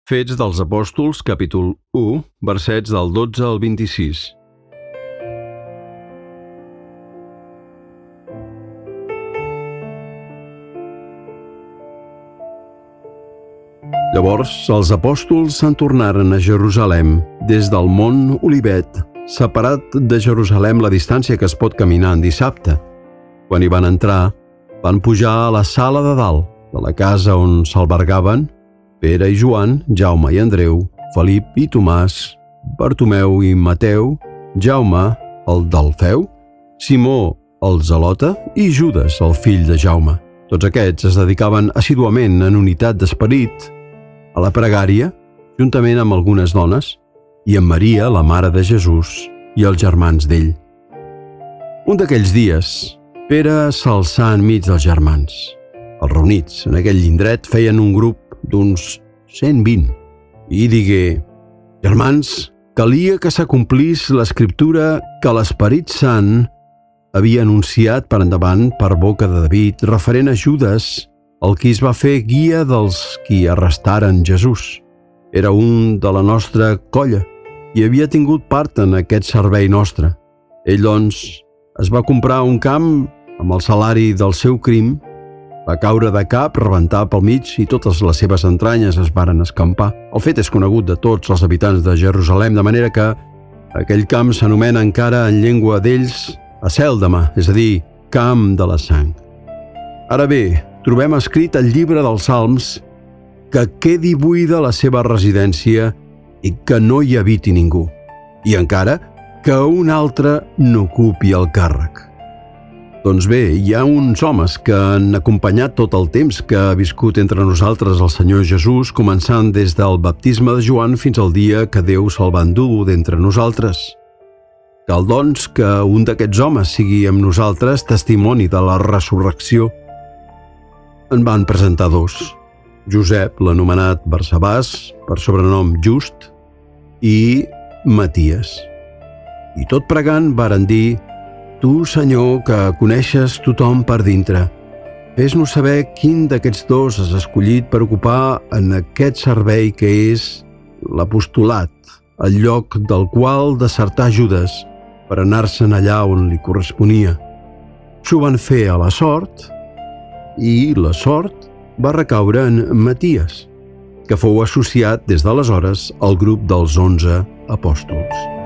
Fets dels Apòstols, capítol 1, versets del 12 al 26. Llavors els apòstols se'n tornaren a Jerusalem des del Mont Olivet, separat de Jerusalem la distància que es pot caminar en dissabte. Quan hi van entrar, van pujar a la sala de dalt, de la casa on s'albergaven Pere i Joan, Jaume i Andreu, Felip i Tomàs, Bartomeu i Mateu, Jaume, el d'Alfeu, Simó, el zelota, i Judes, el fill de Jaume. Tots aquests es dedicaven assíduament en unitat d'esperit a la pregària, juntament amb algunes dones, i amb Maria, la mare de Jesús, i els germans d'ell. Un d'aquells dies, Pere s'alçà enmig dels germans. Els reunits en aquell indret feien un grup d'uns 120, i digué: «Germans, calia que s'acomplís l'escriptura que l'Esperit Sant havia anunciat per endavant per boca de David referent a Judes, el qui es va fer guia dels qui arrestaren Jesús. Era un de la nostra colla i havia tingut part en aquest servei nostre. Ell, doncs, es va comprar un camp amb el salari del seu crim, va caure de cap, rebentar pel mig i totes les seves entranyes es varen escampar. El fet és conegut de tots els habitants de Jerusalem, de manera que aquell camp s'anomena encara en llengua d'ells Acèldama, és a dir, camp de la sang. Ara bé, trobem escrit al llibre dels Salms que quedi buida la seva residència i que no hi habiti ningú, i encara que un altre n'ocupi el càrrec. Doncs bé, hi ha uns homes que han acompanyat tot el temps que ha viscut entre nosaltres el Senyor Jesús, començant des del baptisme de Joan fins al dia que Déu se'l va endur d'entre nosaltres. Cal, doncs, que un d'aquests homes sigui amb nosaltres testimoni de la resurrecció. En van presentar dos: Josep, l'anomenat Barsabàs, per sobrenom Just, i Maties. I tot pregant varen dir: «Tu, Senyor, que coneixes tothom per dintre, fes-nos saber quin d'aquests dos has escollit per ocupar en aquest servei que és l'apostolat, el lloc del qual desertà Judes per anar-se'n allà on li corresponia». S'ho van fer a la sort, i la sort va recaure en Maties, que fou associat des d'aleshores al grup dels 11 apòstols.